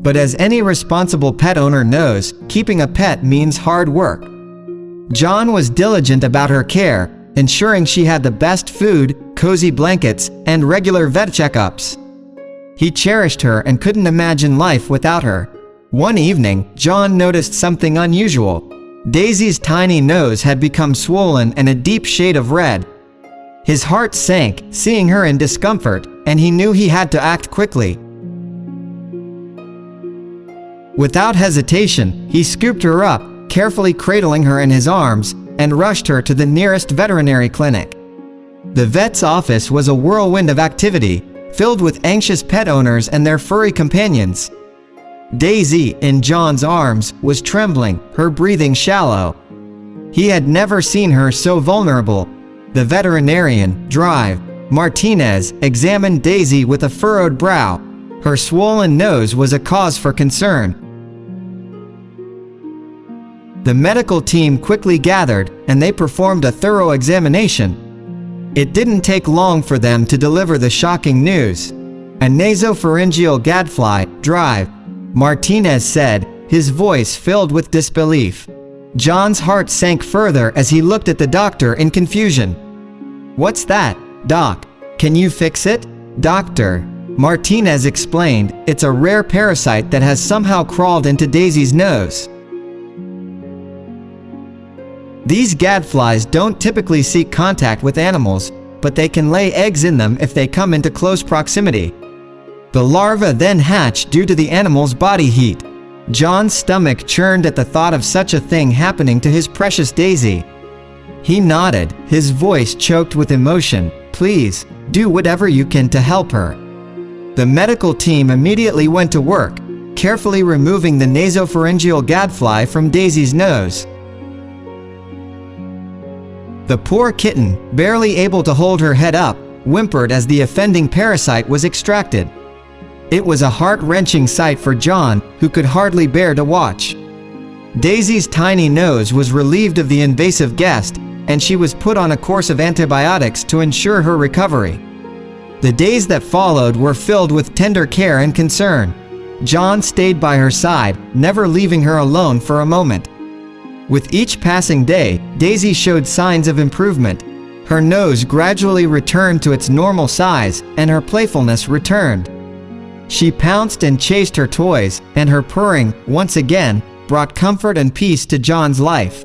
But as any responsible pet owner knows, keeping a pet means hard work. John was diligent about her care, ensuring she had the best food, cozy blankets, and regular vet checkups. He cherished her and couldn't imagine life without her. One evening, John noticed something unusual. Daisy's tiny nose had become swollen and a deep shade of red. His heart sank, seeing her in discomfort, and he knew he had to act quickly. Without hesitation, he scooped her up, carefully cradling her in his arms, and rushed her to the nearest veterinary clinic. The vet's office was a whirlwind of activity, filled with anxious pet owners and their furry companions. Daisy, in John's arms, was trembling, her breathing shallow. He had never seen her so vulnerable. The veterinarian, Drive Martinez, examined Daisy with a furrowed brow. Her swollen nose was a cause for concern. The medical team quickly gathered, and they performed a thorough examination. It didn't take long for them to deliver the shocking news. A nasopharyngeal gadfly, Drive Martinez said, his voice filled with disbelief. John's heart sank further as he looked at the doctor in confusion. "What's that, Doc? Can you fix it?" "Doctor," Martinez explained, "it's a rare parasite that has somehow crawled into Daisy's nose. These gadflies don't typically seek contact with animals, but they can lay eggs in them if they come into close proximity. The larvae then hatch due to the animal's body heat." John's stomach churned at the thought of such a thing happening to his precious Daisy. He nodded, his voice choked with emotion. "Please, do whatever you can to help her." The medical team immediately went to work, carefully removing the nasopharyngeal gadfly from Daisy's nose. The poor kitten, barely able to hold her head up, whimpered as the offending parasite was extracted. It was a heart-wrenching sight for John, who could hardly bear to watch. Daisy's tiny nose was relieved of the invasive guest, and she was put on a course of antibiotics to ensure her recovery. The days that followed were filled with tender care and concern. John stayed by her side, never leaving her alone for a moment. With each passing day, Daisy showed signs of improvement. Her nose gradually returned to its normal size, and her playfulness returned. She pounced and chased her toys, and her purring, once again, brought comfort and peace to John's life.